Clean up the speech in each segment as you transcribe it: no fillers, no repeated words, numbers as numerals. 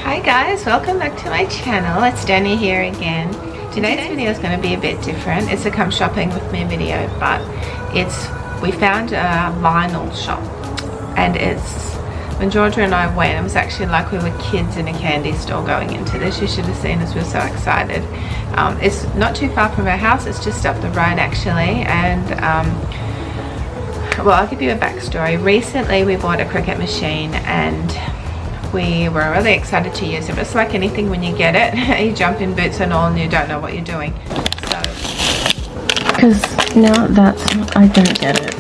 Hi guys, welcome back to my channel. It's Danny here again. Today's video is going to be a bit different. It's a come shopping with me video, but we found a vinyl shop, and it's when Georgia and I went, it was actually like we were kids in a candy store going into this. You should have seen us, we were so excited. It's not too far from our house, it's just up the road actually, and well, I'll give you a backstory. Recently we bought a Cricut machine and we were really excited to use it. It's like anything when you get it, you jump in boots and all and you don't know what you're doing. So, because now that's, I don't get it.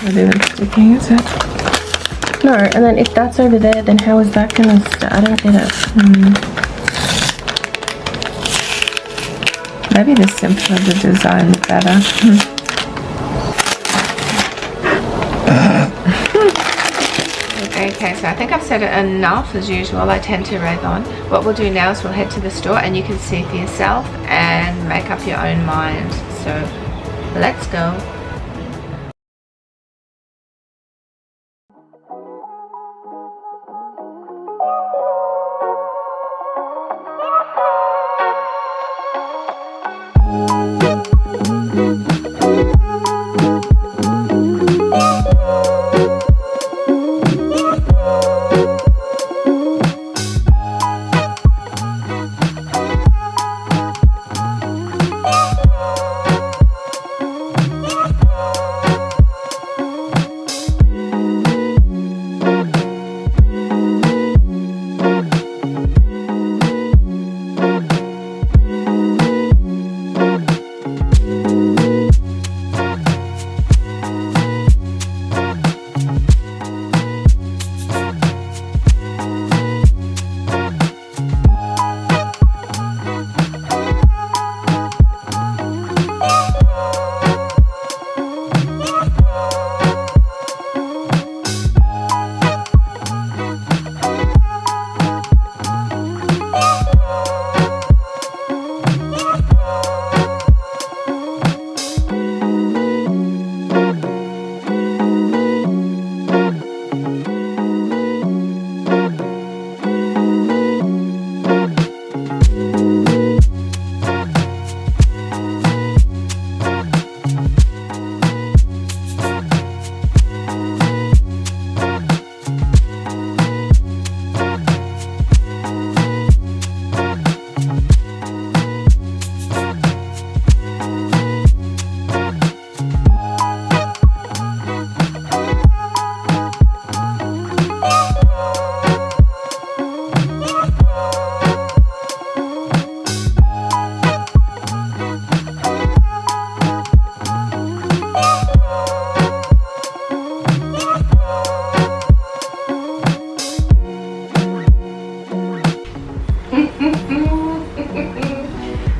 Not even sticking, is it? No, and then if that's over there, then how is that gonna start? I don't get it. Maybe the simpler the design, the better. Okay, so I think I've said it enough as usual. I tend to rag on. What we'll do now is we'll head to the store and you can see for yourself and make up your own mind. So let's go.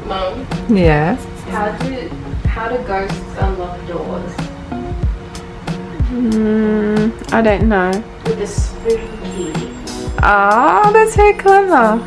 Mom? Yeah. How do ghosts unlock doors? I don't know. With a spooky key. Oh, that's very clever.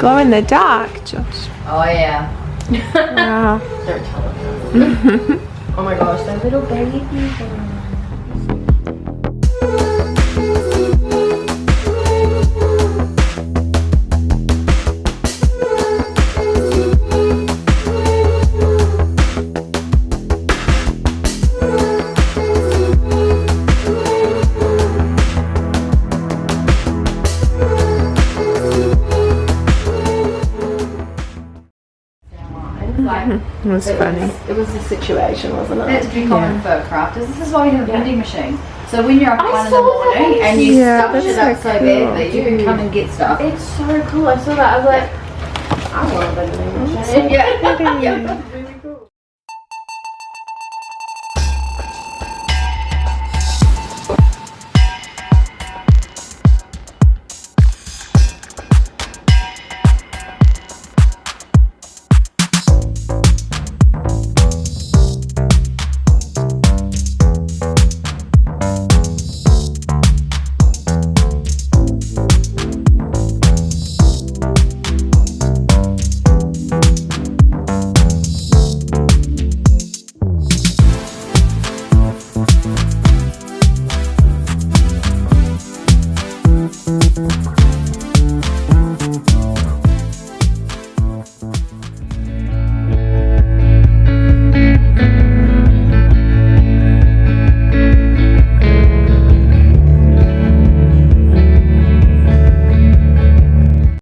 glow in the dark, Josh. Oh yeah. Wow. Don't tell them. Oh my gosh, they're little babies. It was funny. It was a situation, wasn't it? That's pretty common for crafters. This is why we have a vending machine. So when you're up I 1 in the saw that. morning and you Yeah, stuff that's shit up so so cool. badly, you can come and get stuff. It's so cool. I saw that. I was like, I want a vending machine. Yeah. Yeah.